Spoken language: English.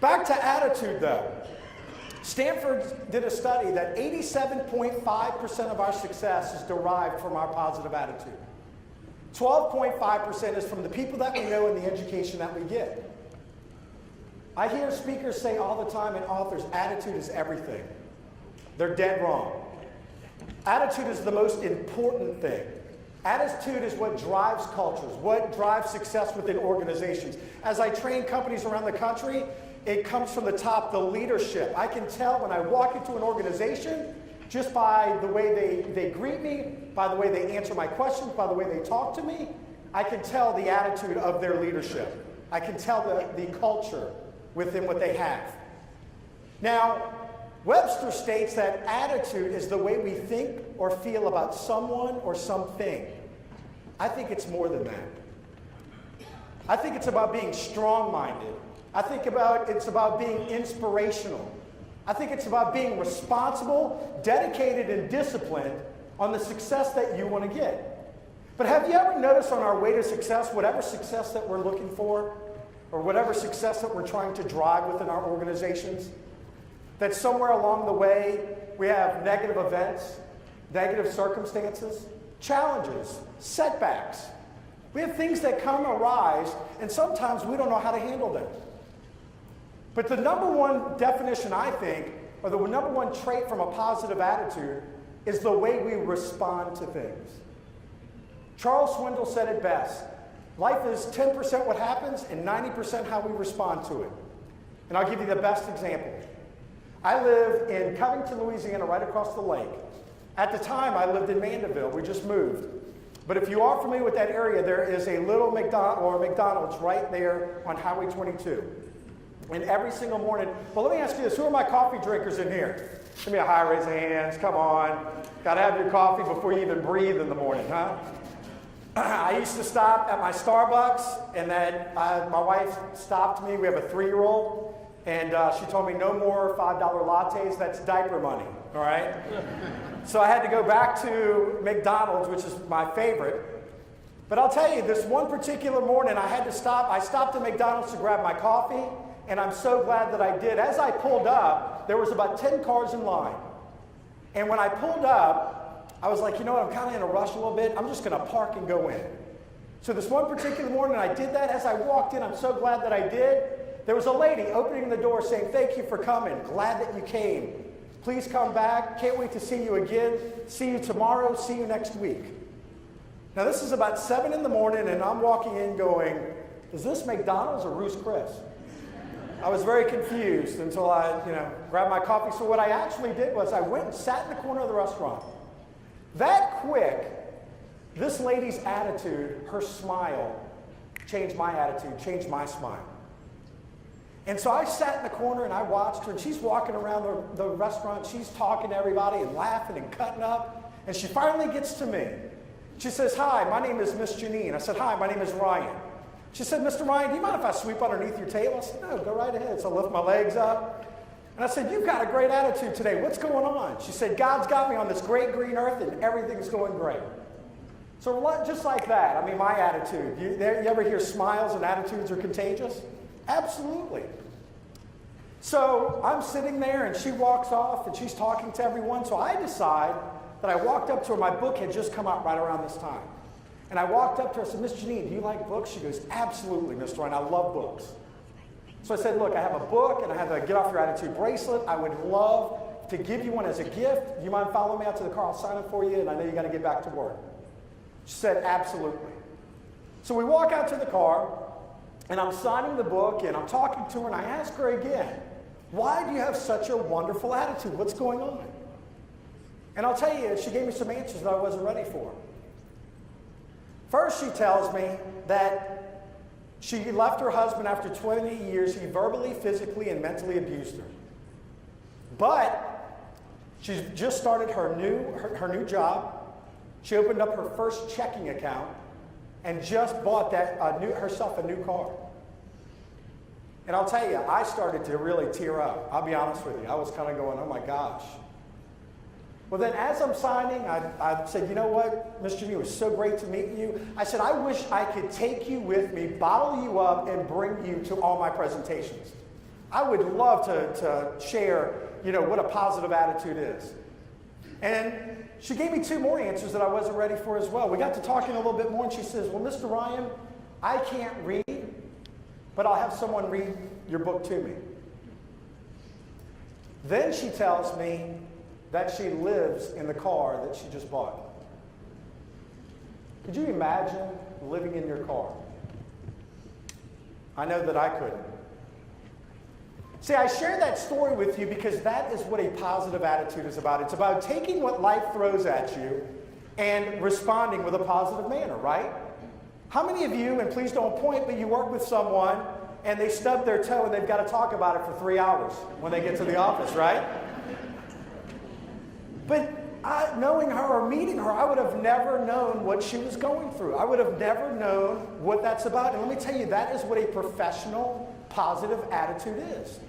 Back to attitude, though. Stanford did a study that 87.5% of our success is derived from our positive attitude. 12.5% is from the people that we know and the education that we get. I hear speakers say all the time, and authors, attitude is everything. They're dead wrong. Attitude is the most important thing. Attitude is what drives cultures, what drives success within organizations. As I train companies around the country, it comes from the top, the leadership. I can tell when I walk into an organization just by the way they greet me, by the way they answer my questions, by the way they talk to me, I can tell the attitude of their leadership. I can tell the culture within what they have. Now, Webster states that attitude is the way we think or feel about someone or something. I think it's more than that. I think it's about being strong-minded. I think it's about being inspirational. I think it's about being responsible, dedicated, and disciplined on the success that you want to get. But have you ever noticed on our way to success, whatever success that we're looking for, or whatever success that we're trying to drive within our organizations, that somewhere along the way we have negative events, negative circumstances, challenges, setbacks. We have things that arise, and sometimes we don't know how to handle them. But the number one definition, I think, or the number one trait from a positive attitude is the way we respond to things. Charles Swindoll said it best. Life is 10% what happens and 90% how we respond to it. And I'll give you the best example. I live in Covington, Louisiana, right across the lake. At the time, I lived in Mandeville. We just moved. But if you are familiar with that area, there is a little McDonald's right there on Highway 22. And every single morning, well, let me ask you this. Who are my coffee drinkers in here? Give me a high raise of hands. Come on. Got to have your coffee before you even breathe in the morning, huh? I used to stop at my Starbucks, and then my wife stopped me. We have a 3-year-old, and she told me no more $5 lattes. That's diaper money, all right? So I had to go back to McDonald's, which is my favorite. But I'll tell you, this one particular morning, I had to stop. I stopped at McDonald's to grab my coffee, and I'm so glad that I did. As I pulled up, there was about 10 cars in line. And when I pulled up, I was like, you know what, I'm kind of in a rush a little bit. I'm just going to park and go in. So this one particular morning, I did that. As I walked in, I'm so glad that I did. There was a lady opening the door saying, thank you for coming. Glad that you came. Please come back. Can't wait to see you again. See you tomorrow. See you next week. Now, this is about 7 in the morning, and I'm walking in going, is this McDonald's or Ruth's Chris? I was very confused until I, grabbed my coffee. So what I actually did was I went and sat in the corner of the restaurant. That quick, this lady's attitude, her smile, changed my attitude, changed my smile. And so I sat in the corner and I watched her, and she's walking around the restaurant. She's talking to everybody and laughing and cutting up. And she finally gets to me. She says, hi, my name is Miss Janine. I said, hi, my name is Ryan. She said, Mr. Ryan, do you mind if I sweep underneath your table? I said, no, go right ahead. So I lift my legs up. And I said, you've got a great attitude today. What's going on? She said, God's got me on this great green earth and everything's going great. So just like that, I mean, my attitude. You ever hear smiles and attitudes are contagious? Absolutely. So I'm sitting there and she walks off and she's talking to everyone. So I decide that I walked up to her. My book had just come out right around this time. And I walked up to her and said, Miss Janine, do you like books? She goes, absolutely, Mr. Ryan, I love books. So I said, look, I have a book and I have a Get Off Your Attitude bracelet. I would love to give you one as a gift. Do you mind following me out to the car? I'll sign it for you, and I know you got to get back to work. She said, absolutely. So we walk out to the car, and I'm signing the book, and I'm talking to her, and I ask her again, why do you have such a wonderful attitude? What's going on? And I'll tell you, she gave me some answers that I wasn't ready for. First, she tells me that she left her husband after 20 years. He verbally, physically, and mentally abused her. But she's just started her new job. She opened up her first checking account and just bought herself a new car. And I'll tell you, I started to really tear up. I'll be honest with you. I was kind of going, oh my gosh. Well, then as I'm signing, I said, you know what, Mr. Janine, it was so great to meet you. I said, I wish I could take you with me, bottle you up, and bring you to all my presentations. I would love to share, what a positive attitude is. And she gave me 2 more answers that I wasn't ready for as well. We got to talking a little bit more, and she says, well, Mr. Ryan, I can't read, but I'll have someone read your book to me. Then she tells me that she lives in the car that she just bought. Could you imagine living in your car? I know that I couldn't. See, I share that story with you because that is what a positive attitude is about. It's about taking what life throws at you and responding with a positive manner, right? How many of you, and please don't point, but you work with someone and they stub their toe and they've got to talk about it for 3 hours when they get to the office, right? But knowing her or meeting her, I would have never known what she was going through. I would have never known what that's about. And let me tell you, that is what a professional, positive attitude is.